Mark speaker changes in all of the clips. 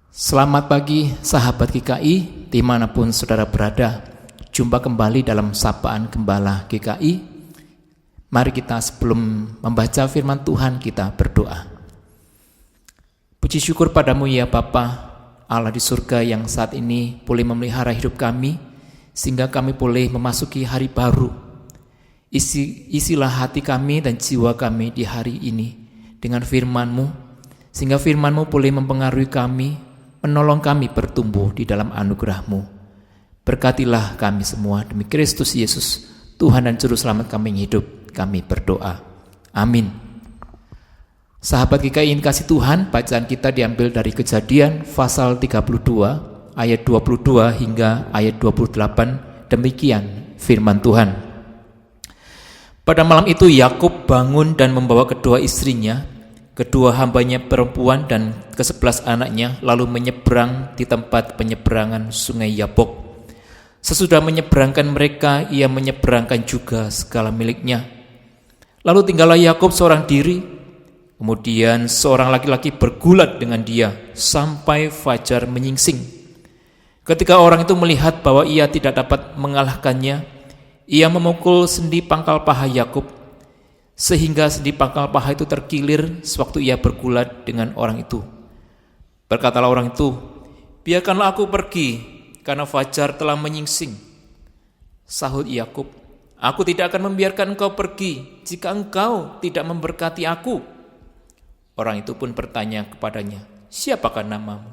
Speaker 1: Selamat pagi sahabat GKI dimanapun saudara berada. Jumpa kembali dalam Sapaan Gembala GKI. Mari kita sebelum membaca firman Tuhan kita berdoa. Puji syukur padamu ya Bapa Allah di surga yang saat ini boleh memelihara hidup kami sehingga kami boleh memasuki hari baru. Isilah hati kami dan jiwa kami di hari ini dengan firman-Mu sehingga firman-Mu boleh mempengaruhi kami, menolong kami bertumbuh di dalam anugerah-Mu. Berkatilah kami semua demi Kristus Yesus, Tuhan dan Juru Selamat kami yang hidup. Kami berdoa. Amin. Sahabat GKI yang kasih Tuhan, bacaan kita diambil dari Kejadian pasal 32 ayat 22 hingga ayat 28. Demikian firman Tuhan. Pada malam itu Yakub bangun dan membawa kedua istrinya, kedua hambanya perempuan dan ke-11 anaknya, lalu menyeberang di tempat penyeberangan sungai Yabok. Sesudah menyeberangkan mereka, ia menyeberangkan juga segala miliknya. Lalu tinggallah Yakub seorang diri, kemudian seorang laki-laki bergulat dengan dia sampai fajar menyingsing. Ketika orang itu melihat bahwa ia tidak dapat mengalahkannya, ia memukul sendi pangkal paha Yakub, sehingga sendi pangkal paha itu terkilir sewaktu ia bergulat dengan orang itu. Berkatalah orang itu, "Biarkanlah aku pergi, karena fajar telah menyingsing." Sahut Yakub, "Aku tidak akan membiarkan engkau pergi jika engkau tidak memberkati aku." Orang itu pun bertanya kepadanya, "Siapakah namamu?"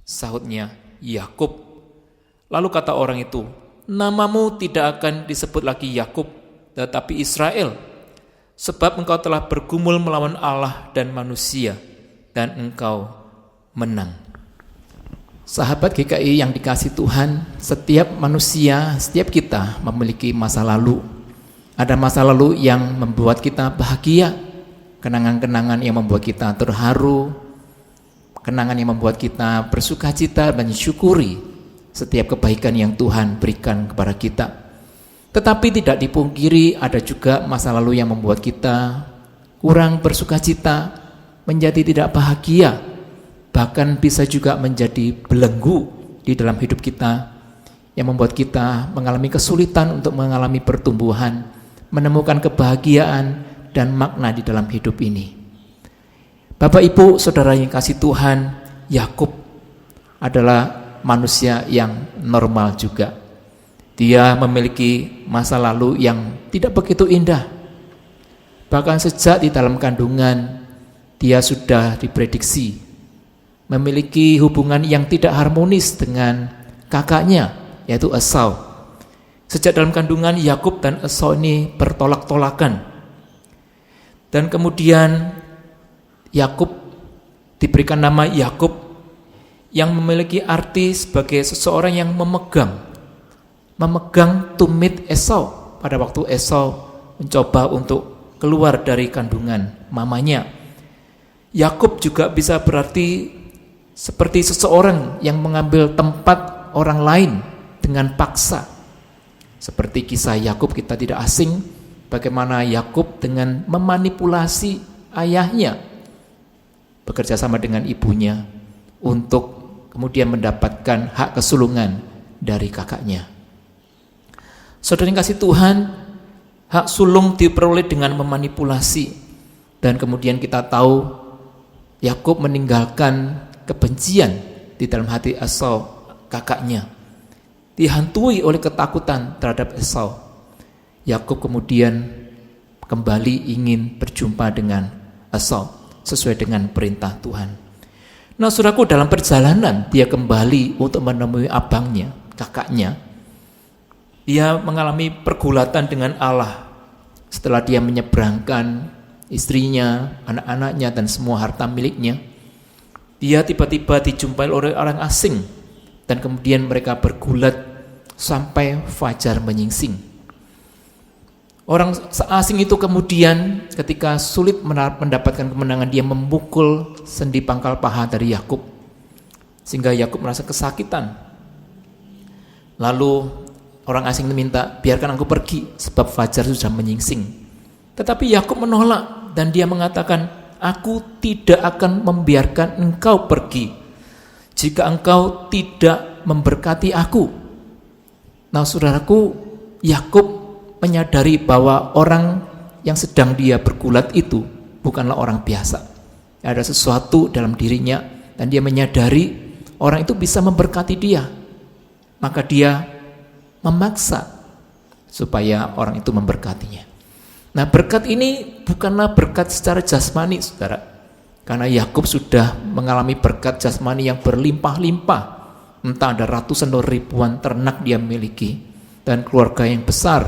Speaker 1: Sahutnya, "Yakub." Lalu kata orang itu, "Namamu tidak akan disebut lagi Yakub, tetapi Israel, sebab engkau telah bergumul melawan Allah dan manusia, dan engkau menang." Sahabat GKI yang dikasih Tuhan, setiap manusia, setiap kita memiliki masa lalu. Ada masa lalu yang membuat kita bahagia, kenangan-kenangan yang membuat kita terharu, kenangan yang membuat kita bersuka cita dan syukuri setiap kebaikan yang Tuhan berikan kepada kita. Tetapi tidak dipungkiri ada juga masa lalu yang membuat kita kurang bersuka cita, menjadi tidak bahagia, bahkan bisa juga menjadi belenggu di dalam hidup kita yang membuat kita mengalami kesulitan untuk mengalami pertumbuhan, menemukan kebahagiaan dan makna di dalam hidup ini. Bapak Ibu Saudara yang kasih Tuhan, Yakub adalah manusia yang normal juga. Dia memiliki masa lalu yang tidak begitu indah. Bahkan sejak di dalam kandungan, dia sudah diprediksi memiliki hubungan yang tidak harmonis dengan kakaknya, yaitu Esau. Sejak dalam kandungan, Yakub dan Esau ini bertolak-tolakan. Dan kemudian Yakub diberikan nama Yakub yang memiliki arti sebagai seseorang yang memegang tumit Esau pada waktu Esau mencoba untuk keluar dari kandungan mamanya. Yakub juga bisa berarti seperti seseorang yang mengambil tempat orang lain dengan paksa. Seperti kisah Yakub kita tidak asing bagaimana Yakub dengan memanipulasi ayahnya bekerja sama dengan ibunya untuk kemudian mendapatkan hak kesulungan dari kakaknya. Saudara yang kasih Tuhan, hak sulung diperoleh dengan memanipulasi. Dan kemudian kita tahu Yakub meninggalkan kebencian di dalam hati Esau kakaknya. Dihantui oleh ketakutan terhadap Esau, Yakub kemudian kembali ingin berjumpa dengan Esau sesuai dengan perintah Tuhan. Nah, saudaraku, dalam perjalanan dia kembali untuk menemui abangnya, kakaknya. Dia mengalami pergulatan dengan Allah setelah dia menyeberangkan istrinya, anak-anaknya dan semua harta miliknya. Dia tiba-tiba dijumpai oleh orang asing dan kemudian mereka bergulat sampai fajar menyingsing. Orang asing itu kemudian ketika sulit mendapatkan kemenangan, dia memukul sendi pangkal paha dari Yakub sehingga Yakub merasa kesakitan. Lalu orang asing meminta, "Biarkan aku pergi sebab fajar sudah menyingsing." Tetapi Yakub menolak dan dia mengatakan, "Aku tidak akan membiarkan engkau pergi jika engkau tidak memberkati aku. Nah saudaraku, Yakub menyadari bahwa orang yang sedang dia bergulat itu bukanlah orang biasa. Ada sesuatu dalam dirinya dan dia menyadari orang itu bisa memberkati dia. Maka dia memaksa supaya orang itu memberkatinya. Nah berkat ini bukanlah berkat secara jasmani saudara, karena Yakub sudah mengalami berkat jasmani yang berlimpah-limpah. Entah ada ratusan atau ribuan ternak dia miliki dan keluarga yang besar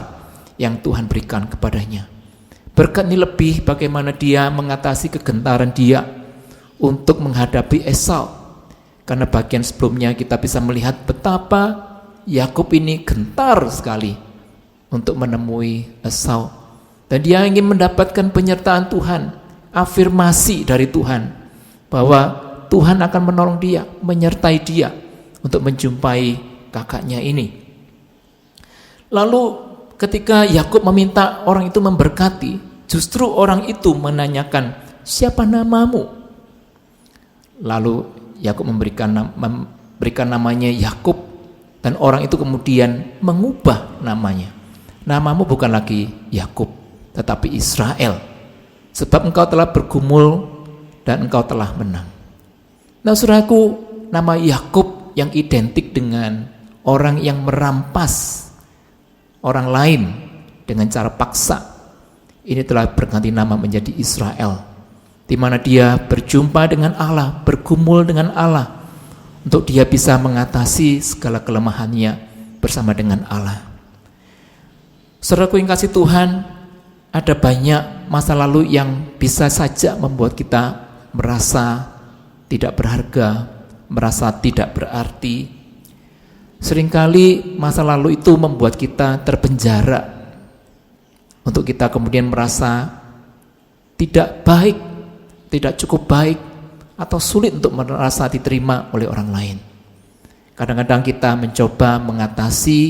Speaker 1: yang Tuhan berikan kepadanya. Berkat ini lebih bagaimana dia mengatasi kegentaran dia untuk menghadapi Esau. Karena bagian sebelumnya kita bisa melihat betapa Yakub ini gentar sekali untuk menemui Esau. Dan dia ingin mendapatkan penyertaan Tuhan, afirmasi dari Tuhan bahwa Tuhan akan menolong dia, menyertai dia untuk menjumpai kakaknya ini. Lalu ketika Yakub meminta orang itu memberkati, justru orang itu menanyakan, siapa namamu? Lalu Yakub memberikan namanya Yakub, dan orang itu kemudian mengubah namanya. Namamu bukan lagi Yakub, tetapi Israel, sebab engkau telah bergumul dan engkau telah menang. Nah saudaraku, nama Yakub yang identik dengan orang yang merampas orang lain dengan cara paksa, ini telah berganti nama menjadi Israel, di mana dia berjumpa dengan Allah, bergumul dengan Allah, untuk dia bisa mengatasi segala kelemahannya bersama dengan Allah. Saudaraku yang kasih Tuhan, ada banyak masa lalu yang bisa saja membuat kita merasa tidak berharga, merasa tidak berarti. Seringkali masa lalu itu membuat kita terpenjara, untuk kita kemudian merasa tidak baik, tidak cukup baik, atau sulit untuk merasa diterima oleh orang lain. Kadang-kadang kita mencoba mengatasi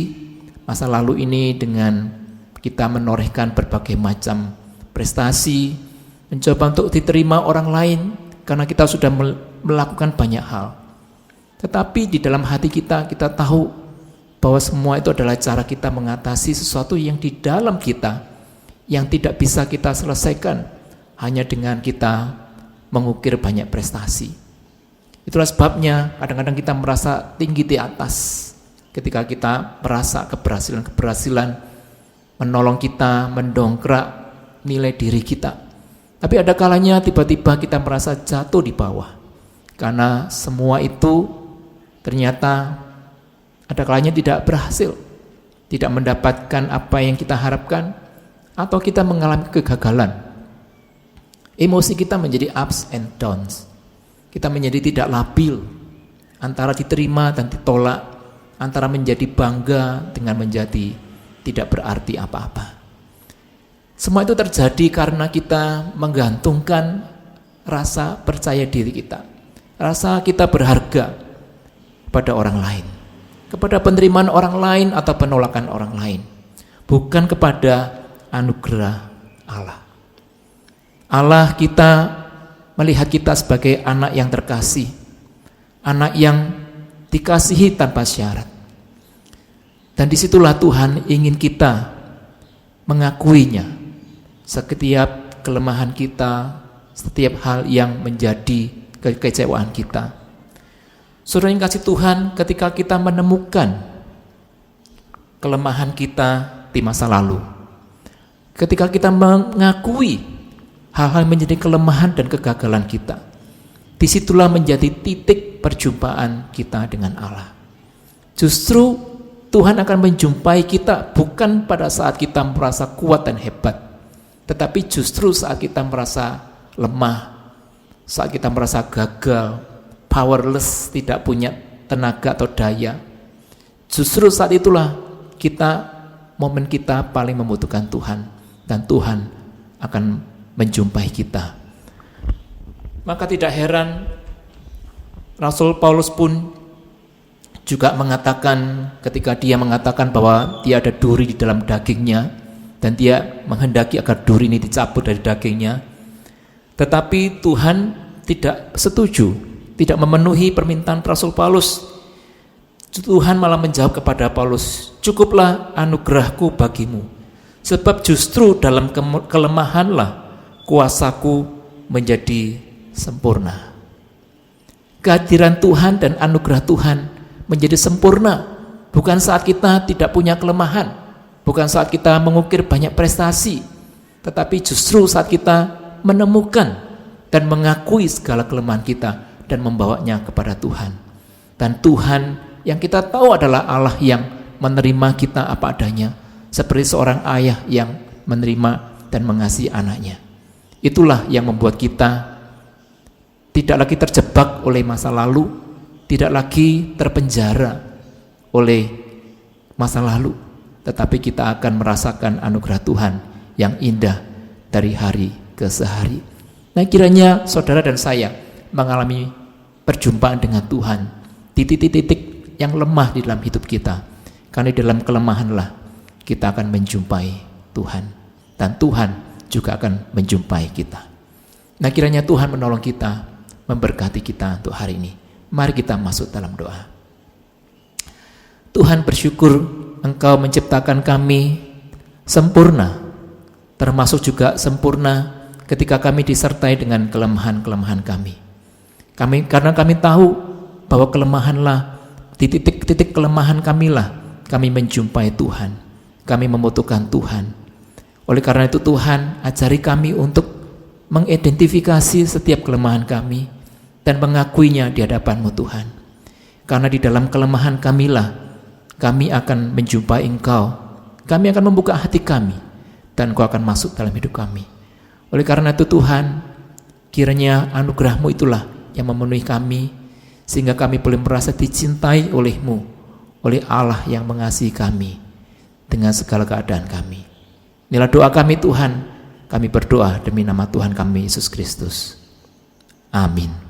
Speaker 1: masa lalu ini dengan kita menorehkan berbagai macam prestasi, mencoba untuk diterima orang lain karena kita sudah melakukan banyak hal. Tetapi di dalam hati kita tahu bahwa semua itu adalah cara kita mengatasi sesuatu yang di dalam kita, yang tidak bisa kita selesaikan hanya dengan kita mengukir banyak prestasi. Itulah sebabnya kadang-kadang kita merasa tinggi di atas ketika kita merasa keberhasilan-keberhasilan menolong kita, mendongkrak nilai diri kita. Tapi ada kalanya tiba-tiba kita merasa jatuh di bawah, karena semua itu ternyata ada kalanya tidak berhasil, tidak mendapatkan apa yang kita harapkan, atau kita mengalami kegagalan. Emosi kita menjadi ups and downs. Kita menjadi tidak labil antara diterima dan ditolak, antara menjadi bangga dengan menjadi tidak berarti apa-apa. Semua itu terjadi karena kita menggantungkan rasa percaya diri kita, rasa kita berharga pada orang lain, kepada penerimaan orang lain atau penolakan orang lain, bukan kepada anugerah Allah. Allah kita melihat kita sebagai anak yang terkasih, anak yang dikasihi tanpa syarat. Dan disitulah Tuhan ingin kita mengakuinya, setiap kelemahan kita, setiap hal yang menjadi kekecewaan kita. Saudara yang kasih Tuhan, ketika kita menemukan kelemahan kita di masa lalu, ketika kita mengakui hal-hal yang menjadi kelemahan dan kegagalan kita, disitulah menjadi titik perjumpaan kita dengan Allah. Justru Tuhan akan menjumpai kita bukan pada saat kita merasa kuat dan hebat, tetapi justru saat kita merasa lemah, saat kita merasa gagal, powerless, tidak punya tenaga atau daya. Justru saat itulah momen kita paling membutuhkan Tuhan, dan Tuhan akan menjumpai kita. Maka tidak heran Rasul Paulus pun juga mengatakan, ketika dia mengatakan bahwa dia ada duri di dalam dagingnya dan dia menghendaki agar duri ini dicabut dari dagingnya, tetapi Tuhan tidak setuju tidak memenuhi permintaan Rasul Paulus. Tuhan malah menjawab kepada Paulus, "Cukuplah anugerahku bagimu, sebab justru dalam kelemahanlah kuasaku menjadi sempurna." Kehadiran Tuhan dan anugerah Tuhan menjadi sempurna bukan saat kita tidak punya kelemahan, bukan saat kita mengukir banyak prestasi, tetapi justru saat kita menemukan dan mengakui segala kelemahan kita dan membawanya kepada Tuhan. Dan Tuhan yang kita tahu adalah Allah yang menerima kita apa adanya, seperti seorang ayah yang menerima dan mengasihi anaknya. Itulah yang membuat kita tidak lagi terjebak oleh masa lalu, tidak lagi terpenjara oleh masa lalu, tetapi kita akan merasakan anugerah Tuhan yang indah dari hari ke hari. Nah, kiranya saudara dan saya mengalami perjumpaan dengan Tuhan di titik-titik yang lemah di dalam hidup kita, karena di dalam kelemahanlah kita akan menjumpai Tuhan, dan Tuhan juga akan menjumpai kita. Nah, kiranya Tuhan menolong kita, memberkati kita untuk hari ini. Mari kita masuk dalam doa. Tuhan, bersyukur Engkau menciptakan kami sempurna, termasuk juga sempurna ketika kami disertai dengan kelemahan-kelemahan kami. Karena kami tahu bahwa kelemahanlah, di titik-titik kelemahan kamilah kami menjumpai Tuhan, kami membutuhkan Tuhan. Oleh karena itu Tuhan, ajari kami untuk mengidentifikasi setiap kelemahan kami dan mengakuinya di hadapan-Mu Tuhan. Karena di dalam kelemahan kamilah kami akan menjumpai Engkau, kami akan membuka hati kami, dan Engkau akan masuk dalam hidup kami. Oleh karena itu Tuhan, kiranya anugerah-Mu itulah yang memenuhi kami, sehingga kami boleh merasa dicintai oleh-Mu, oleh Allah yang mengasihi kami dengan segala keadaan kami. Inilah doa kami Tuhan, kami berdoa demi nama Tuhan kami Yesus Kristus. Amin.